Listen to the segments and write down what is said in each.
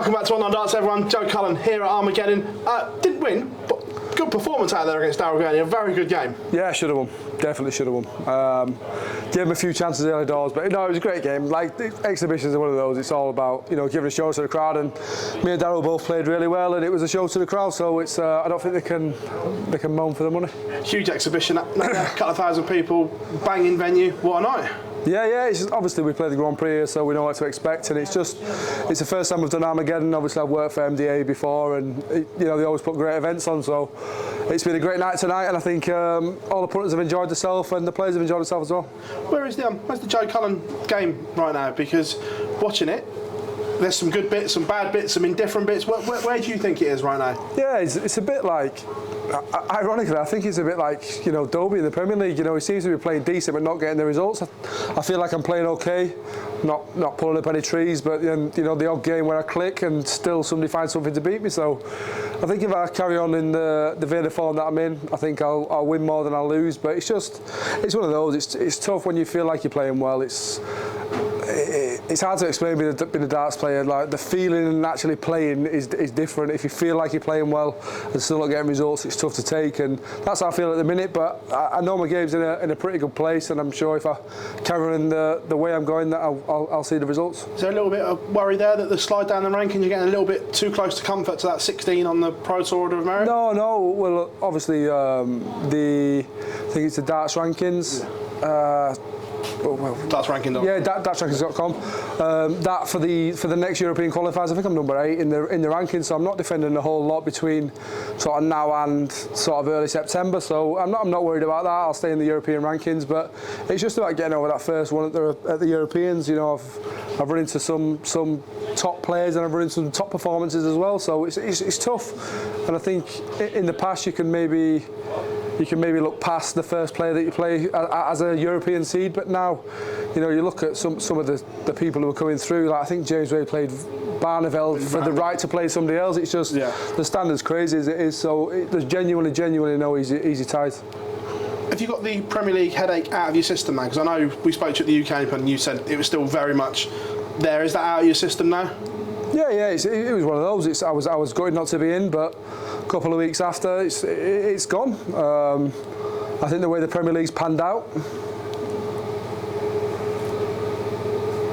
Welcome back to Online Darts, everyone. Joe Cullen here at Armageddon. Didn't win, but good performance out there against Darrell. A very good game. Yeah, should have won. Definitely should have won. Gave him a few chances early doors, but no, it was a great game. Like, exhibitions are one of those. It's all about, you know, giving a show to the crowd, and me and Darrell both played really well, and it was a show to the crowd. So it's, I don't think they can moan for the money. Huge exhibition, a couple of thousand people, banging venue. What a night. Yeah. It's just, obviously we played the Grand Prix here, so we know what to expect, and it's the first time we've done Armageddon. Obviously I've worked for MDA before, and you know, they always put great events on, so it's been a great night tonight, and I think all the punters have enjoyed themselves and the players have enjoyed themselves as well. Where's the Joe Cullen game right now? Because watching it, there's some good bits, some bad bits, some indifferent bits. Where do you think it is right now? Yeah, it's a bit like, ironically, I think it's a bit like, you know, Dobie in the Premier League. You know, he seems to be playing decent but not getting the results. I feel like I'm playing okay, not pulling up any trees, but you know, the odd game where I click and still somebody finds something to beat me. So I think if I carry on in the vein of form that I'm in, I think I'll win more than I'll lose. But it's one of those. It's tough when you feel like you're playing well. It's hard to explain being a darts player. Like, the feeling and actually playing is different. If you feel like you're playing well and still not getting results, it's tough to take, and that's how I feel at the minute. But I know my game's in a pretty good place, and I'm sure if I carry on the way I'm going, that I'll see the results. Is there a little bit of worry there that the slide down the rankings, you're getting a little bit too close to comfort to that 16 on the Pro Tour Order of Merit? No. Well, obviously, I think it's the darts rankings. DartsRanking.com. Yeah, DartsRankings.com. That for the next European qualifiers, I think I'm number 8 in the rankings, so I'm not defending a whole lot between sort of now and sort of early September. So I'm not worried about that. I'll stay in the European rankings, but it's just about getting over that first one at the Europeans. You know, I've run into some top players, and I've run into some top performances as well. So it's tough, and I think in the past you can maybe look past the first player that you play as a European seed, but now, you know, you look at some of the people who are coming through. Like, I think James Wade played Barneveld for the right to play somebody else. It's just the standard's crazy as it is. So there's genuinely no easy ties. Have you got the Premier League headache out of your system, man? Because I know we spoke to you at the UK Open and you said it was still very much there. Is that out of your system now? Yeah. It was one of those. I was gutted not to be in, but a couple of weeks after, it's gone. I think the way the Premier League's panned out,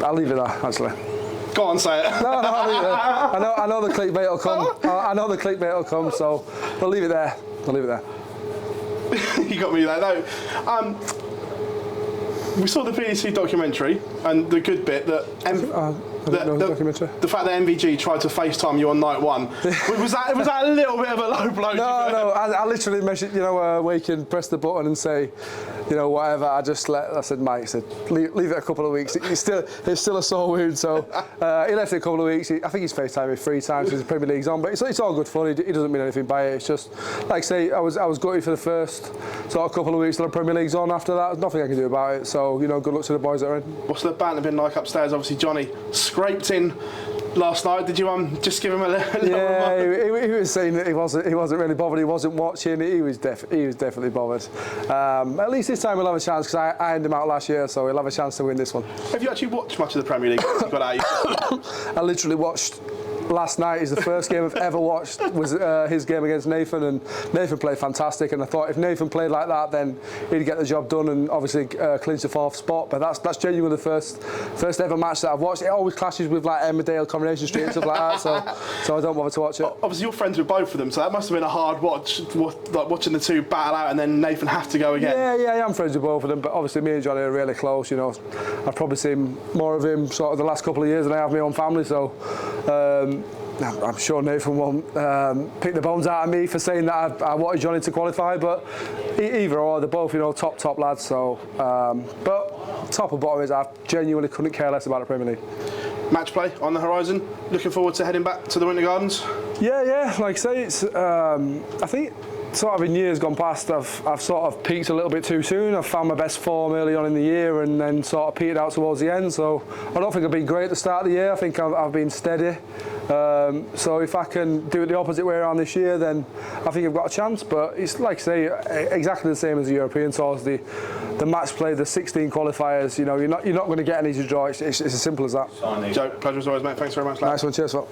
I'll leave it there, actually. Go on, say it. No, I'll leave it there. I know the clickbait will come. I know the clickbait will come, so we'll leave it there. You got me there, though. We saw the BBC documentary, and the good bit that the fact that MVG tried to FaceTime you on night one, was that a little bit of a low blow? No, I literally messaged, you know, where you can press the button and say, you know, whatever. I said, mate, leave it a couple of weeks. It's still a sore wound, so he left it a couple of weeks. I think he's FaceTimed me 3 times since the Premier League's on, but it's all good fun. He doesn't mean anything by it. It's just, like I say, I was gutted for the first sort of couple of weeks till the Premier League's on. After that, there's nothing I can do about it. So, you know, good luck to the boys that are in. What's the banter been like upstairs? Obviously, Jonny scraped in last night. Did you just give him a little? Yeah, he was saying that he wasn't really bothered. He wasn't watching. He was definitely bothered. At least this time we'll have a chance, because I ironed him out last year, so he'll have a chance to win this one. Have you actually watched much of the Premier League? I literally watched. Last night is the first game I've ever watched, was his game against Nathan, and Nathan played fantastic, and I thought if Nathan played like that, then he'd get the job done and obviously clinch the 4th spot. But that's genuinely the first ever match that I've watched. It always clashes with like Emmerdale, Coronation Street and stuff like that, so I don't bother to watch it. Obviously you're friends with both of them, so that must have been a hard watch, like watching the two battle out and then Nathan have to go again. Yeah, I am friends with both of them, but obviously me and Jonny are really close. You know, I've probably seen more of him sort of the last couple of years than I have my own family, so I'm sure Nathan won't pick the bones out of me for saying that I wanted Jonny to qualify, but either or, they're both, you know, top lads. So, but top and bottom is I genuinely couldn't care less about the Premier League. Match play on the horizon. Looking forward to heading back to the Winter Gardens. Yeah. Like I say, it's I think sort of in years gone past, I've sort of peaked a little bit too soon. I've found my best form early on in the year and then sort of petered out towards the end. So I don't think I've been great at the start of the year. I think I've been steady. So if I can do it the opposite way around this year, then I think I've got a chance. But it's like I say, exactly the same as the European Tours. The match play, the 16 qualifiers. You know, you're not going to get an easy draw. It's as simple as that. Joe, pleasure as always, mate. Thanks very much. Nice one. Cheers, Phil.